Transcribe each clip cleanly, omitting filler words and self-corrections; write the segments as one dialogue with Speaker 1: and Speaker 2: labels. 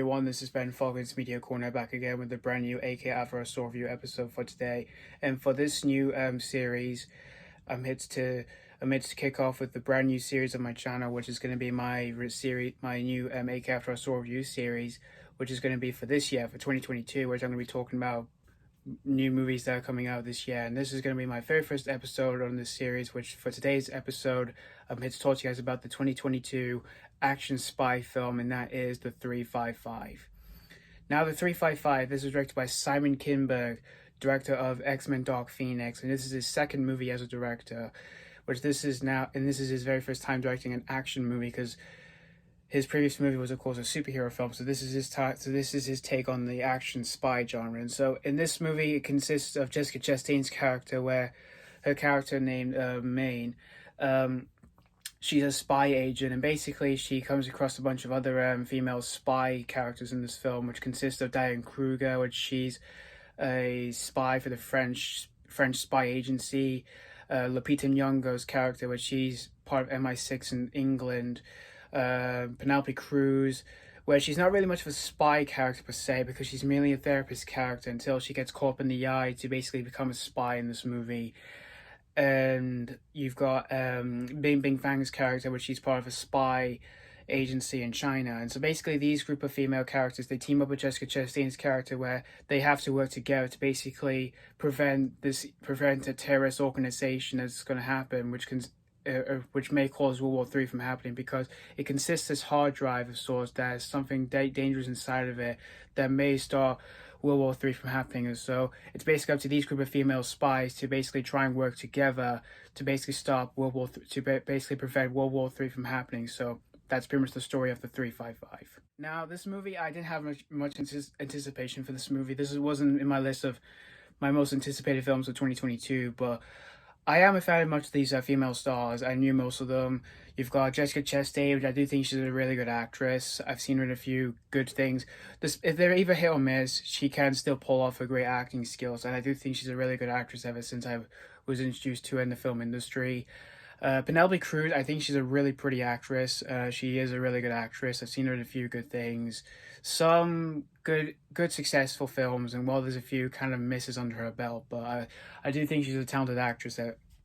Speaker 1: everyone, this is Ben Falcon's Media Corner back again with a brand new AK After a Store Review episode for today. And for this new series, I'm here to kick off with the brand new series on my channel, which is going to be my new AK After a Store Review series, which is going to be for this year, for 2022, which I'm going to be talking about new movies that are coming out this year. And this is going to be my very first episode on this series, which for today's episode, I'm here to talk to you guys about the 2022 action spy film, and that is The 355. Now, The 355, this is directed by Simon Kinberg, director of X-Men Dark Phoenix, and this is his second movie as a director, this is his very first time directing an action movie, because his previous movie was, of course, a superhero film. So this is his take on the action spy genre. And so in this movie, it consists of Jessica Chastain's character, where her character named Maine, she's a spy agent, and basically she comes across a bunch of other female spy characters in this film, which consists of Diane Kruger, which she's a spy for the French spy agency. Lupita Nyong'o's character, which she's part of MI6 in England. Penélope Cruz, where she's not really much of a spy character per se, because she's merely a therapist character until she gets caught in the eye to basically become a spy in this movie. And you've got Bingbing's character, which she's part of a spy agency in China. And so basically these group of female characters, they team up with Jessica Chastain's character, where they have to work together to basically prevent a terrorist organization that's going to happen, which may cause World War III from happening, because it consists of this hard drive of sorts that has something dangerous inside of it that may start World War III from happening. And so it's basically up to these group of female spies to basically try and work together to basically stop basically prevent World War III from happening. So that's pretty much the story of The 355. Now, this movie, I didn't have much anticipation for this movie. This wasn't in my list of my most anticipated films of 2022, but I am a fan of much of these female stars. I knew most of them. You've got Jessica Chastain, which I do think she's a really good actress. I've seen her in a few good things. If they're either hit or miss, she can still pull off her great acting skills, and I do think she's a really good actress ever since I was introduced to her in the film industry. Penelope Cruz, I think she's a really pretty actress. She is a really good actress. I've seen her in a few good things. Some good successful films, and while there's a few kind of misses under her belt, but I do think she's a talented actress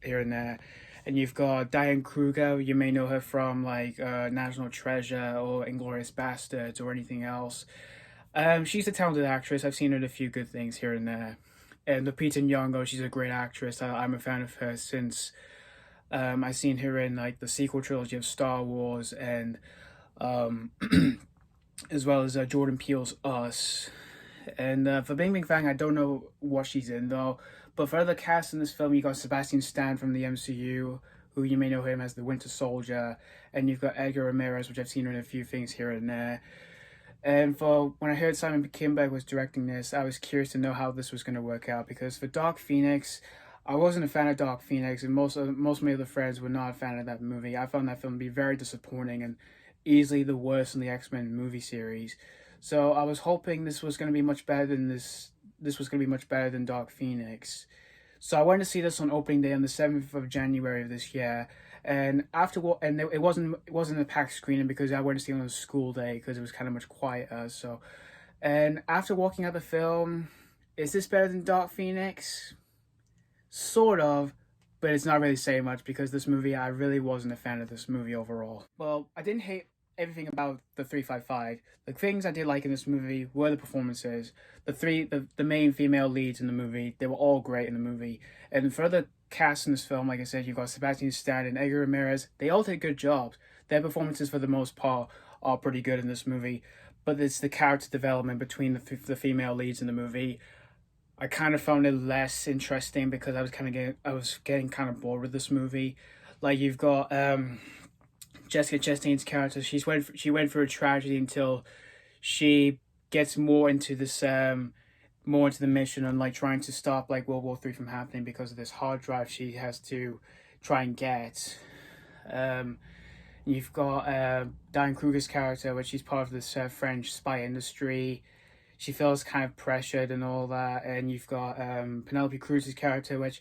Speaker 1: here and there. And you've got Diane Kruger. You may know her from like National Treasure or Inglourious Basterds or anything else. She's a talented actress. I've seen her in a few good things here and there. And Lupita Nyong'o, she's a great actress. I'm a fan of her since I've seen her in like the sequel trilogy of Star Wars, and as well as Jordan Peele's Us. And for Bingbing, I don't know what she's in though. But for other cast in this film, you got Sebastian Stan from the MCU, who you may know him as the Winter Soldier, and you've got Édgar Ramírez, which I've seen in a few things here and there. And when I heard Simon Kinberg was directing this, I was curious to know how this was going to work out, because for Dark Phoenix, I wasn't a fan of Dark Phoenix, and most of my other friends were not a fan of that movie. I found that film to be very disappointing and easily the worst in the X-Men movie series. So I was hoping this was going to be much better than this was going to be much better than Dark Phoenix. So I went to see this on opening day on the 7th of January of this year. And it wasn't a packed screening, because I went to see it on a school day, because it was kind of much quieter. So, and after walking out the film, is this better than Dark Phoenix? Sort of, but it's not really saying much, because this movie, I really wasn't a fan of this movie overall. Well, I didn't hate everything about The 355. The things I did like in this movie were the performances. The main female leads in the movie, they were all great in the movie. And for the cast in this film, like I said, you've got Sebastian Stan and Édgar Ramírez. They all did good jobs. Their performances, for the most part, are pretty good in this movie. But it's the character development between the female leads in the movie, I kind of found it less interesting, because I was getting kind of bored with this movie. Like, you've got Jessica Chastain's character. She went through a tragedy until she gets more into the mission and like trying to stop like World War III from happening, because of this hard drive she has to try and get. You've got Diane Kruger's character, which she's part of this French spy industry. She feels kind of pressured and all that. And you've got Penelope Cruz's character, which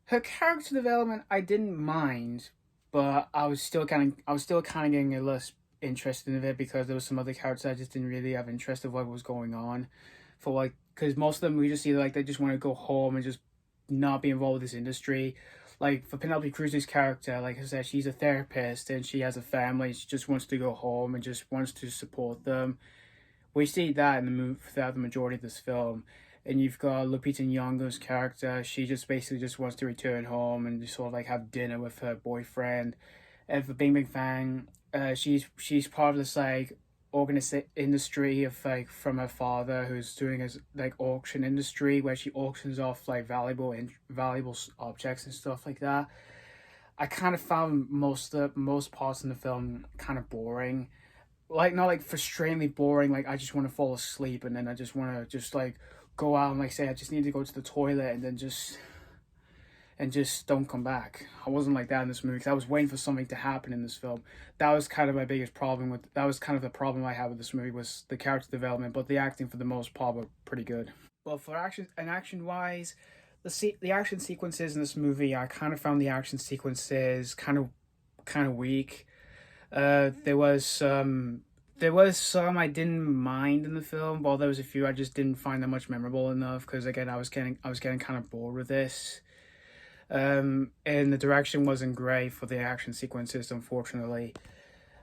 Speaker 1: her character development I didn't mind, but I was still kind of getting a interested in it because there was some other characters I just didn't really have interest of what was going on. For like, because most of them we just see like they just want to go home and just not be involved with this industry. Like for Penelope Cruz's character, like I said, she's a therapist and she has a family. She just wants to go home and just wants to support them. We see that in the movie throughout the majority of this film. And you've got Lupita Nyong'o's character. She just basically just wants to return home and just sort of like have dinner with her boyfriend. And for Bingbing Fang, she's part of this like industry of like from her father who's doing his like auction industry where she auctions off like valuable objects and stuff like that. I kind of found most parts in the film kind of boring, like not like frustratingly boring, like I just want to fall asleep and then I just want to just like go out and like say I just need to go to the toilet and then just don't come back. I wasn't like that in this movie because I was waiting for something to happen in this film. That was kind of my biggest problem with that was kind of the problem I had with this movie was the character development, but the acting for the most part were pretty good. But for action wise, the action sequences in this movie, I kind of found the action sequences kind of weak. There was some I didn't mind in the film, while there was a few I just didn't find that much memorable enough because again I was getting kind of bored with this. And the direction wasn't great for the action sequences, unfortunately,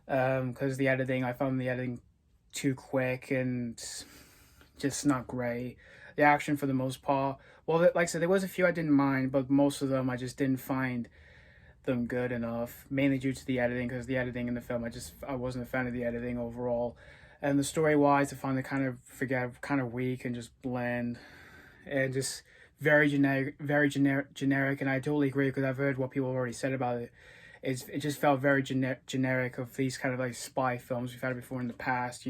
Speaker 1: because I found the editing too quick and just not great. The action for the most part, well, like I said, there was a few I didn't mind, but most of them I just didn't find them good enough, mainly due to the editing, because the editing in the film, I wasn't a fan of the editing overall. And the story wise, I found it kind of weak and just bland and just very generic, and I totally agree because I've heard what people have already said about it. It just felt very generic of these kind of like spy films we've had before in the past.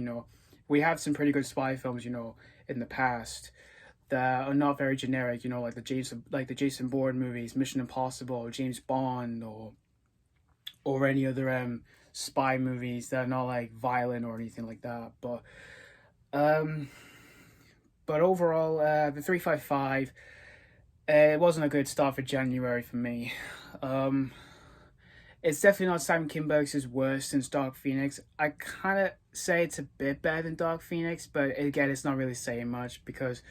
Speaker 1: We have some pretty good spy films, in the past that are not very generic. Like the Jason Bourne movies, Mission Impossible, or James Bond, or any other spy movies that are not like violent or anything like that. But overall, the 355. It wasn't a good start for January for me. It's definitely not Simon Kinberg's worst since Dark Phoenix. I kind of say it's a bit better than Dark Phoenix, but again, it's not really saying much because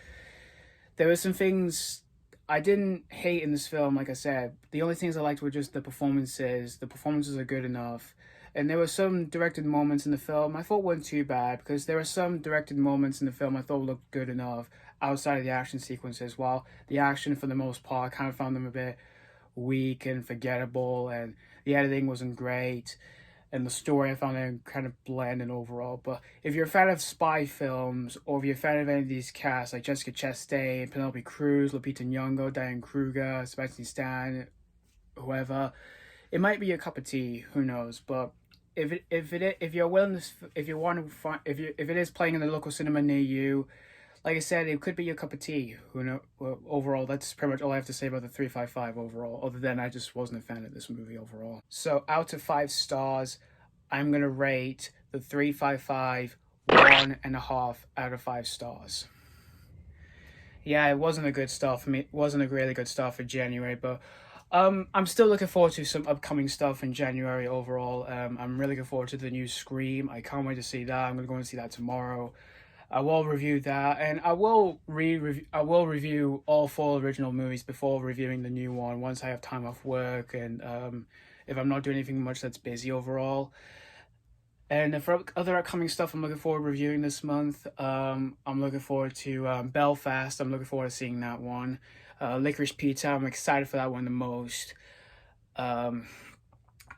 Speaker 1: there were some things I didn't hate in this film. Like I said, the only things I liked were just the performances. The performances are good enough. And there were some directed moments in the film I thought weren't too bad because there were some directed moments in the film I thought looked good enough outside of the action sequences, while the action for the most part I kind of found them a bit weak and forgettable, and the editing wasn't great, and the story I found it kind of bland and overall. But if you're a fan of spy films, or if you're a fan of any of these casts like Jessica Chastain, Penelope Cruz, Lupita Nyong'o, Diane Kruger, Sebastian, whoever, it might be a cup of tea. Who knows? But if it is playing in the local cinema near you, like I said, it could be your cup of tea. Who know? Well, overall, that's pretty much all I have to say about the 355 overall. Other than I just wasn't a fan of this movie overall. So out of 5 stars, I'm gonna rate the 355 1.5 out of 5 stars. Yeah, it wasn't a good start for me. It wasn't a really good start for January, but I'm still looking forward to some upcoming stuff in January overall. I'm really looking forward to the new Scream. I can't wait to see that. I'm gonna go and see that tomorrow. I will review that, and I will review all 4 original movies before reviewing the new one once I have time off work and if I'm not doing anything much that's busy overall. And for other upcoming stuff I'm looking forward to reviewing this month, I'm looking forward to Belfast. I'm looking forward to seeing that one. Licorice Pizza, I'm excited for that one the most. I'm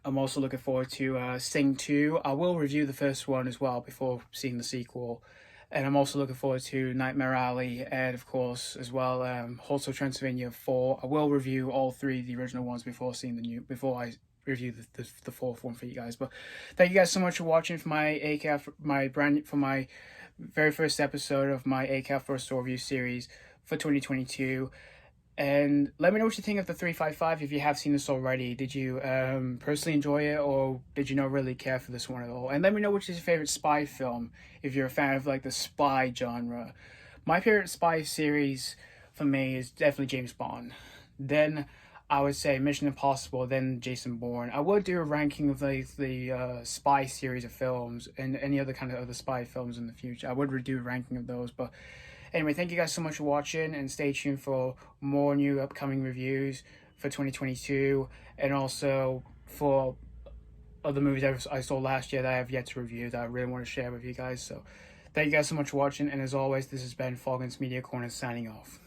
Speaker 1: also looking forward to Sing 2. I will review the first one as well before seeing the sequel. And I'm also looking forward to Nightmare Alley, and of course as well Hotel Transylvania 4. I will review all 3 of the original ones before I review the 4th one for you guys. But thank you guys so much for watching for my my very first episode of my ACAF First Store Review series for 2022. And let me know what you think of the 355 if you have seen this already. Did you personally enjoy it, or did you not really care for this one at all? And let me know which is your favorite spy film if you're a fan of like the spy genre. My favorite spy series for me is definitely James Bond. Then I would say Mission Impossible, then Jason Bourne. I would do a ranking of the spy series of films and any other kind of other spy films in the future. I would do a ranking of those. But anyway, thank you guys so much for watching, and stay tuned for more new upcoming reviews for 2022, and also for other movies I saw last year that I have yet to review that I really want to share with you guys. So thank you guys so much for watching, and as always, this has been Foggins Media Corner signing off.